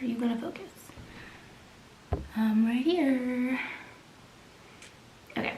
Are you gonna focus? Right here. Okay.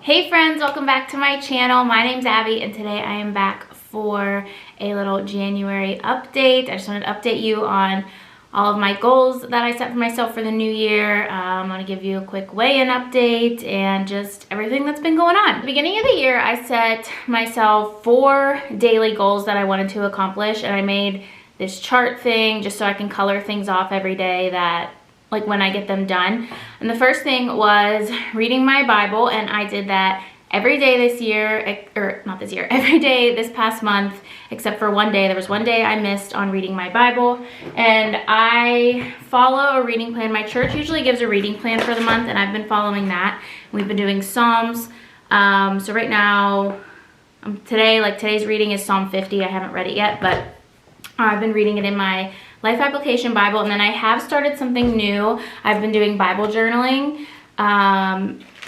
Hey friends, welcome back to my channel. My name's Abby and today I am back for a little January update. I just wanted to update you on all of my goals that I set for myself for the new year. I'm gonna give you a quick weigh-in update and just everything that's been going on. At the beginning of the year, I set myself 4 daily goals that I wanted to accomplish, and I made this chart thing just so I can color things off every day that, like, when I get them done. And the first thing was reading my Bible, and I did that every day this year, or not this year, every day this past month, except for one day. There was one day I missed on reading my Bible, and I follow a reading plan. My church usually gives a reading plan for the month, and I've been following that. We've been doing Psalms. So right now, today's reading is Psalm 50. I haven't read it yet, but I've been reading it in my Life Application Bible, and then I have started something new. I've been doing Bible journaling.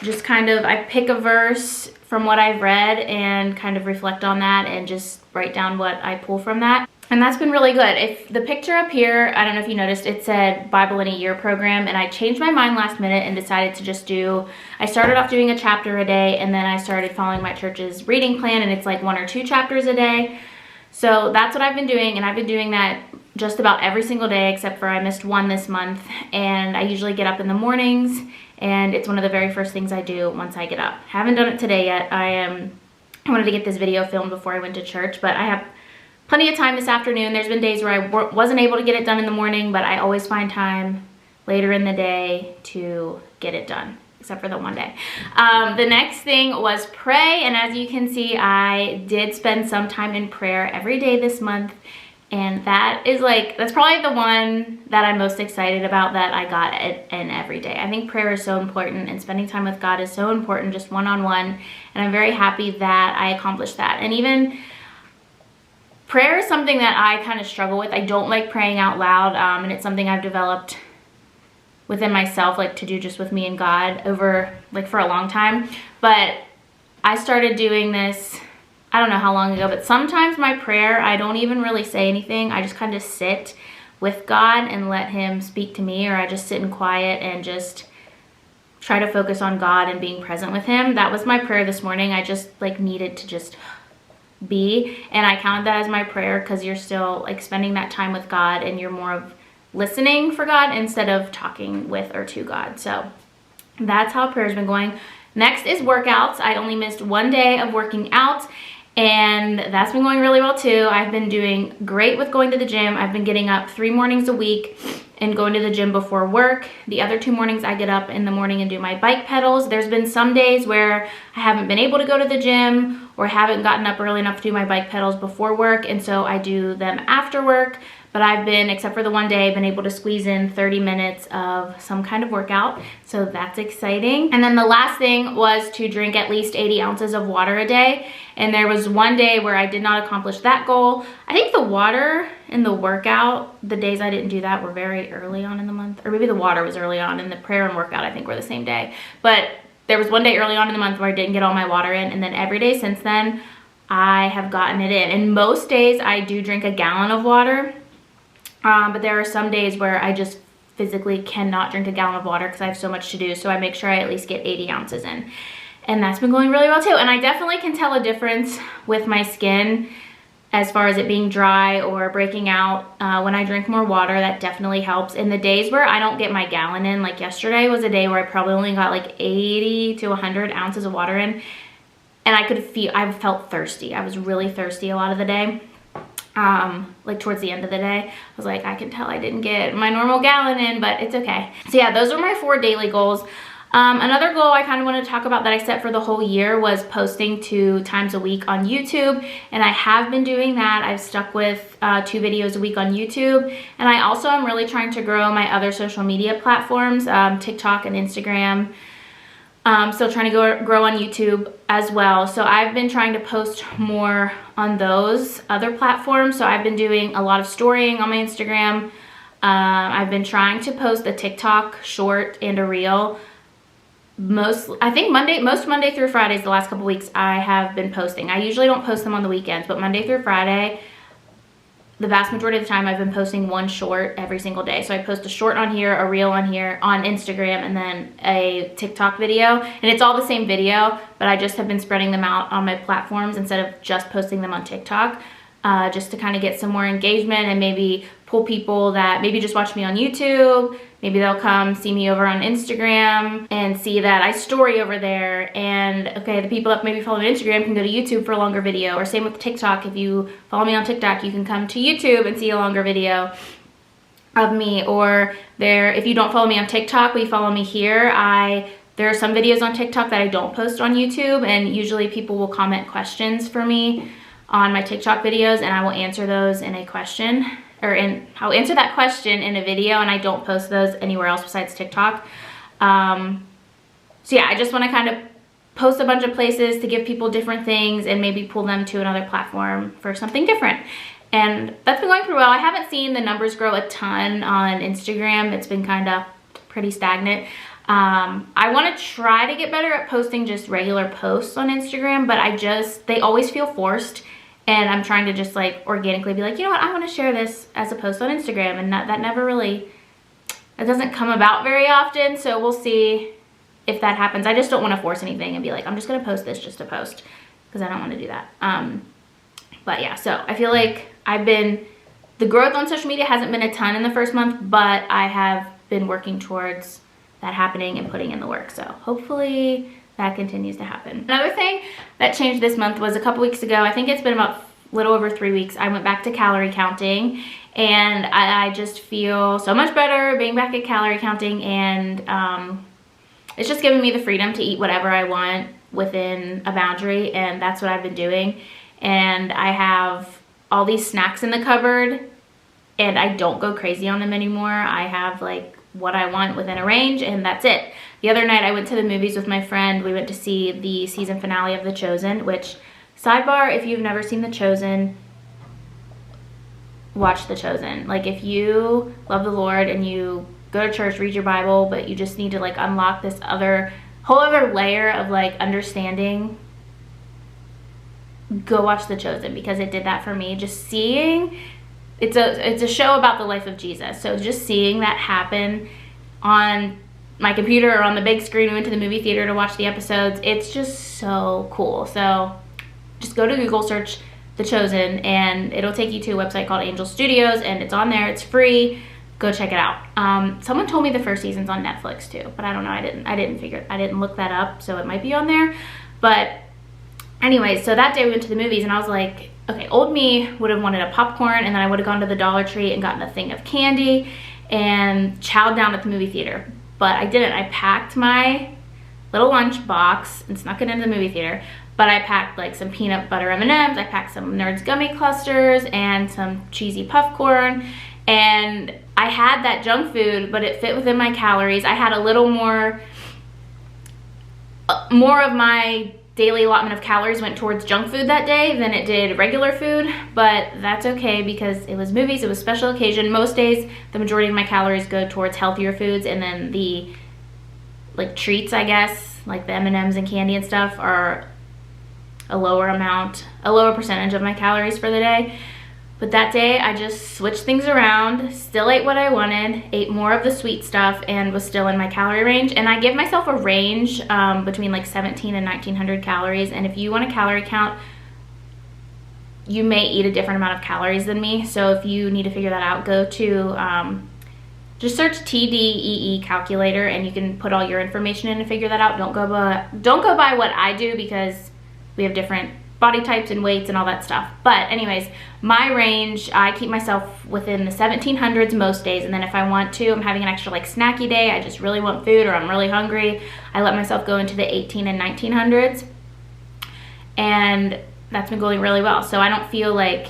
Just kind of, I pick a verse from what I've read and kind of reflect on that and just write down what I pull from that. And that's been really good. If the picture up here, I don't know if you noticed, it said Bible in a Year program, and I changed my mind last minute and decided to just I started off doing a chapter a day, and then I started following my church's reading plan, and it's like 1 or 2 chapters a day. So that's what I've been doing, and I've been doing that just about every single day except for I missed one this month. And I usually get up in the mornings, and it's one of the very first things I do once I get up. Haven't done it today yet. I wanted to get this video filmed before I went to church, but I have plenty of time this afternoon. There's been days where I wasn't able to get it done in the morning, but I always find time later in the day to get it done, except for the one day. The next thing was pray, and as you can see, I did spend some time in prayer every day this month, and that's probably the one that I'm most excited about that I got in every day. I think prayer is so important, and spending time with God is so important, just one-on-one, and I'm very happy that I accomplished that. And even prayer is something that I kind of struggle with. I don't like praying out loud, and it's something I've developed within myself, like to do just with me and God over, like, for a long time. But I started doing this, I don't know how long ago, but sometimes my prayer, I don't even really say anything. I just kind of sit with God and let him speak to me, or I just sit in quiet and just try to focus on God and being present with him. That was my prayer this morning. I just needed to just be, and I counted that as my prayer because you're still spending that time with God, and you're more of listening for God instead of talking with or to God. So that's how prayer's been going. Next is workouts. I only missed one day of working out, and that's been going really well too. I've been doing great with going to the gym. I've been getting up 3 mornings a week and going to the gym before work. The other 2 mornings I get up in the morning and do my bike pedals. There's been some days where I haven't been able to go to the gym or haven't gotten up early enough to do my bike pedals before work, and so I do them after work. But I've been, except for the one day, been able to squeeze in 30 minutes of some kind of workout. So that's exciting. And then the last thing was to drink at least 80 ounces of water a day. And there was one day where I did not accomplish that goal. I think the water and the workout, the days I didn't do that were very early on in the month. Or maybe the water was early on, and the prayer and workout I think were the same day. But there was one day early on in the month where I didn't get all my water in. And then every day since then, I have gotten it in. And most days I do drink a gallon of water. But there are some days where I just physically cannot drink a gallon of water because I have so much to do. So I make sure I at least get 80 ounces in. And that's been going really well too. And I definitely can tell a difference with my skin as far as it being dry or breaking out when I drink more water. That definitely helps. In the days where I don't get my gallon in, like yesterday was a day where I probably only got 80 to 100 ounces of water in. And I felt thirsty. I was really thirsty a lot of the day. Towards the end of the day, I was like, I can tell I didn't get my normal gallon in, but it's okay. So yeah, those are my 4 daily goals. Another goal I kind of want to talk about that I set for the whole year was posting 2 times a week on YouTube, and I have been doing that. I've stuck with 2 videos a week on YouTube, and I also am really trying to grow my other social media platforms, TikTok and Instagram. Still trying to grow on YouTube as well. So I've been trying to post more on those other platforms. So I've been doing a lot of storying on my Instagram. I've been trying to post a TikTok short and a reel. Most Monday through Fridays the last couple weeks I have been posting. I usually don't post them on the weekends, but Monday through Friday the vast majority of the time I've been posting one short every single day. So I post a short on here, a reel on here, on Instagram, and then a TikTok video. And it's all the same video, but I just have been spreading them out on my platforms instead of just posting them on TikTok, just to kind of get some more engagement and maybe pull people that maybe just watch me on YouTube. Maybe they'll come see me over on Instagram and see that I story over there. And okay, the people that maybe follow me on Instagram can go to YouTube for a longer video. Or same with TikTok. If you follow me on TikTok, you can come to YouTube and see a longer video of me. Or if you don't follow me on TikTok, but you follow me here, there are some videos on TikTok that I don't post on YouTube. And usually people will comment questions for me on my TikTok videos, and I will answer those in a question. I'll answer that question in a video, and I don't post those anywhere else besides TikTok. So yeah, I just want to kind of post a bunch of places to give people different things and maybe pull them to another platform for something different. And that's been going pretty well. I haven't seen the numbers grow a ton on Instagram. It's been kind of pretty stagnant. I want to try to get better at posting just regular posts on Instagram, but they always feel forced. And I'm trying to just like organically be like, you know what, I want to share this as a post on Instagram. And that never really, it doesn't come about very often. So we'll see if that happens. I just don't want to force anything and be like, I'm just going to post this just to post, because I don't want to do that. But yeah, so I feel like the growth on social media hasn't been a ton in the first month, but I have been working towards that happening and putting in the work. So hopefully that continues to happen. Another thing that changed this month was a couple weeks ago, I think it's been about a little over 3 weeks, I went back to calorie counting, and I just feel so much better being back at calorie counting, and it's just giving me the freedom to eat whatever I want within a boundary, and that's what I've been doing. And I have all these snacks in the cupboard, and I don't go crazy on them anymore. I have like what I want within a range, and that's it. The other night I went to the movies with my friend. We went to see the season finale of The Chosen, which, sidebar, if you've never seen The Chosen, watch The Chosen. Like, if you love the Lord and you go to church, read your Bible, but you just need to like unlock this whole other layer of like understanding, go watch The Chosen, because it did that for me. Just seeing, it's a show about the life of Jesus. So just seeing that happen on my computer or on the big screen. We went to the movie theater to watch the episodes. It's just so cool. So just go to Google, search The Chosen, and it'll take you to a website called Angel Studios, and it's on there. It's free. Go check it out. Someone told me the first season's on Netflix too, but I don't know. I didn't look that up, so it might be on there. But anyways, so that day we went to the movies, and I was like, okay, old me would have wanted a popcorn, and then I would have gone to the Dollar Tree and gotten a thing of candy and chowed down at the movie theater. But I didn't. I packed my little lunch box and snuck it into the movie theater. But I packed like some peanut butter M&Ms, I packed some Nerds gummy clusters and some cheesy puffcorn. And I had that junk food, but it fit within my calories. I had a little more of my daily allotment of calories went towards junk food that day than it did regular food, but that's okay because it was movies, it was special occasion. Most days, the majority of my calories go towards healthier foods, and then the like treats, I guess, like the M&Ms and candy and stuff are a lower percentage of my calories for the day. But that day, I just switched things around, still ate what I wanted, ate more of the sweet stuff, and was still in my calorie range. And I give myself a range between like 17 and 1900 calories. And if you want a calorie count, you may eat a different amount of calories than me. So if you need to figure that out, go to, just search TDEE calculator, and you can put all your information in and figure that out. Don't go by what I do, because we have different body types and weights and all that stuff. But anyways, my range, I keep myself within the 1700s most days, and then if I want to, I'm having an extra like snacky day, I just really want food or I'm really hungry, I let myself go into the 18 and 1900s, and that's been going really well. So I don't feel like,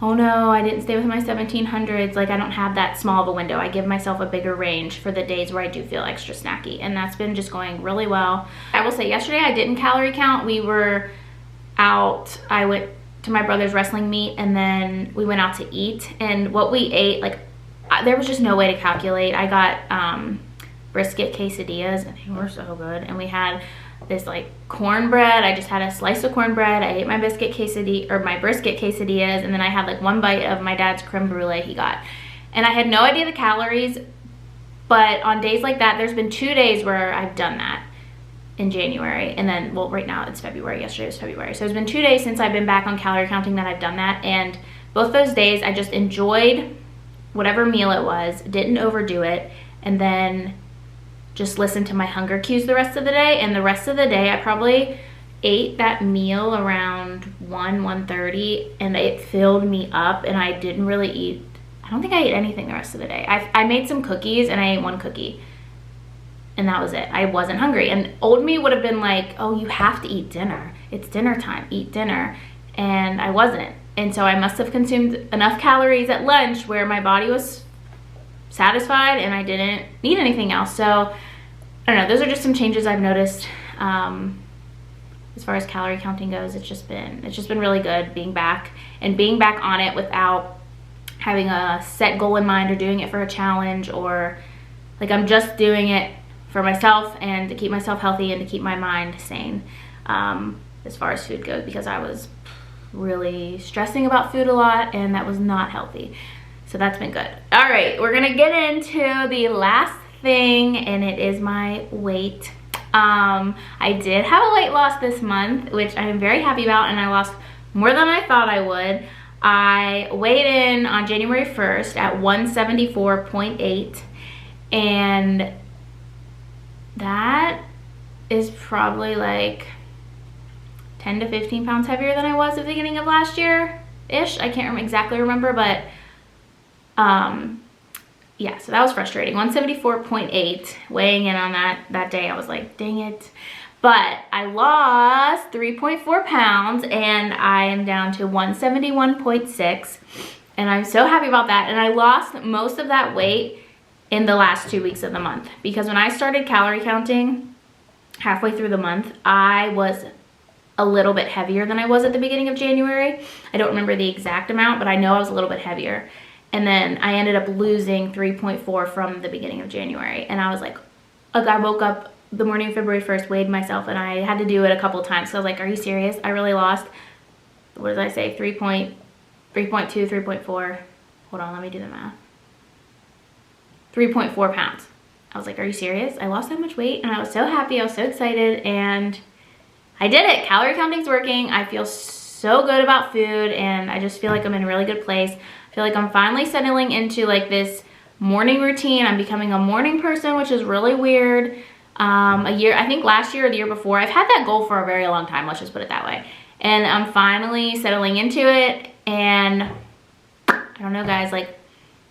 oh no, I didn't stay within my 1700s, like I don't have that small of a window. I give myself a bigger range for the days where I do feel extra snacky, and that's been just going really well. I will say yesterday I didn't calorie count. We were out, I went to my brother's wrestling meet, and then we went out to eat, and what we ate, like there was just no way to calculate. I got brisket quesadillas, and they were so good, and we had this like cornbread. I just had a slice of cornbread. I ate my brisket quesadillas, and then I had like one bite of my dad's creme brulee he got. And I had no idea the calories, but on days like that, there's been 2 days where I've done that in January. And then, well, right now it's February. Yesterday was February. So it's been 2 days since I've been back on calorie counting that I've done that. And both those days I just enjoyed whatever meal it was, didn't overdo it, and then just listened to my hunger cues the rest of the day. And the rest of the day I probably ate that meal around 1:30, and it filled me up, and I didn't really eat. I don't think I ate anything the rest of the day. I made some cookies and I ate one cookie, and that was it. I wasn't hungry. And old me would have been like, oh, you have to eat dinner. It's dinner time, eat dinner. And I wasn't. And so I must have consumed enough calories at lunch where my body was satisfied and I didn't need anything else. So I don't know, those are just some changes I've noticed. As far as calorie counting goes, it's just been really good being back on it without having a set goal in mind or doing it for a challenge, or like I'm just doing it for myself and to keep myself healthy and to keep my mind sane as far as food goes, because I was really stressing about food a lot and that was not healthy. So that's been good. All right, we're gonna get into the last thing, and it is my weight. I did have a weight loss this month, which I am very happy about, and I lost more than I thought I would. I weighed in on January 1st at 174.8, and that is probably like 10 to 15 pounds heavier than I was at the beginning of last year-ish. I can't exactly remember, but yeah, so that was frustrating. 174.8, weighing in on that day, I was like, dang it. But I lost 3.4 pounds, and I am down to 171.6, and I'm so happy about that. And I lost most of that weight in the last 2 weeks of the month, because when I started calorie counting halfway through the month, I was a little bit heavier than I was at the beginning of January. I don't remember the exact amount, but I know I was a little bit heavier. And then I ended up losing 3.4 from the beginning of January. And I was like, I woke up the morning of February 1st, weighed myself, and I had to do it a couple times. So I was like, are you serious? I really lost, what did I say, 3.2, 3.4. Hold on, let me do the math. 3.4 pounds. I was like, are you serious? I lost that much weight, and I was so happy. I was so excited, and I did it. Calorie counting's working. I feel so good about food, and I just feel like I'm in a really good place. I feel like I'm finally settling into like this morning routine. I'm becoming a morning person, which is really weird. I think last year or the year before, I've had that goal for a very long time, let's just put it that way. And I'm finally settling into it, and I don't know, guys, like,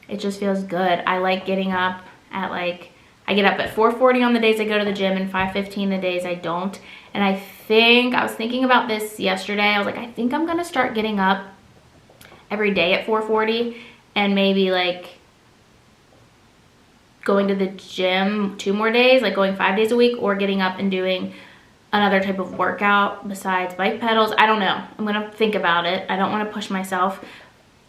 it just feels good. I like getting up at like, I get up at 4:40 on the days I go to the gym and 5:15 the days I don't. And I was thinking about this yesterday. I was like, I think I'm gonna start getting up every day at 4:40, and maybe like going to the gym 2 more days, like going 5 days a week, or getting up and doing another type of workout besides bike pedals. I don't know. I'm gonna think about it. I don't wanna push myself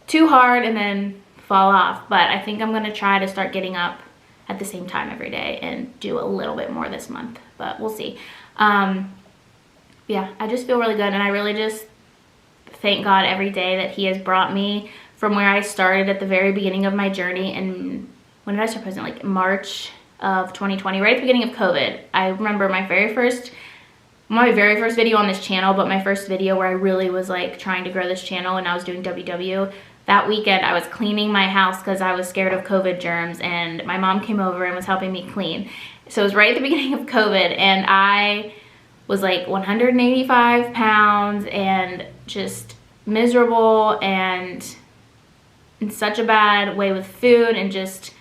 too hard and then fall off, but I think I'm gonna try to start getting up at the same time every day and do a little bit more this month, but we'll see. Yeah, I just feel really good, and I really just thank God every day that he has brought me from where I started at the very beginning of my journey. And when did I start posting? Like March of 2020, right at the beginning of COVID. I remember my very first video on this channel, but my first video where I really was like trying to grow this channel, and I was doing WW. That weekend I was cleaning my house because I was scared of COVID germs, and my mom came over and was helping me clean. So it was right at the beginning of COVID, and I was like 185 pounds and just miserable and in such a bad way with food, and just,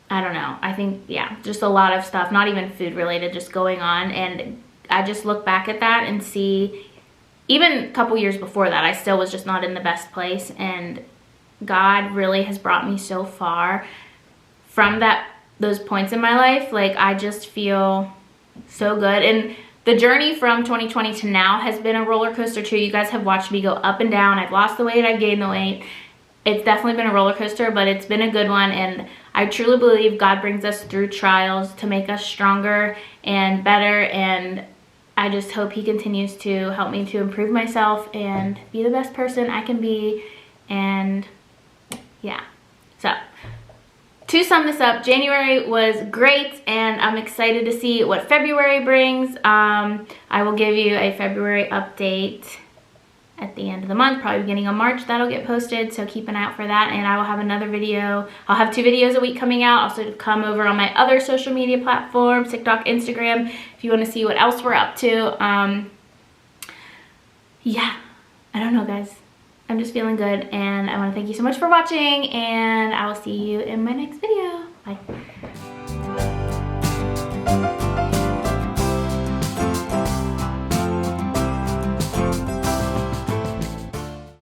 I don't know. I think, yeah, just a lot of stuff, not even food related, just going on. And I just look back at that and see, even a couple years before that, I still was just not in the best place. And God really has brought me so far from those points in my life. Like, I just feel so good. And the journey from 2020 to now has been a roller coaster too. You guys have watched me go up and down. I've lost the weight, I've gained the weight. it's definitely been a roller coaster, but it's been a good one, and I truly believe God brings us through trials to make us stronger and better, and I just hope he continues to help me to improve myself and be the best person I can be. And yeah, so to sum this up, January was great, and I'm excited to see what February brings. I will give you a February update at the end of the month, probably beginning of March. That'll get posted, so keep an eye out for that. And I will have another video. I'll have 2 videos a week coming out. Also, come over on my other social media platforms, TikTok, Instagram, if you want to see what else we're up to. Yeah, I don't know, guys. I'm just feeling good, and I want to thank you so much for watching, and I will see you in my next video. Bye.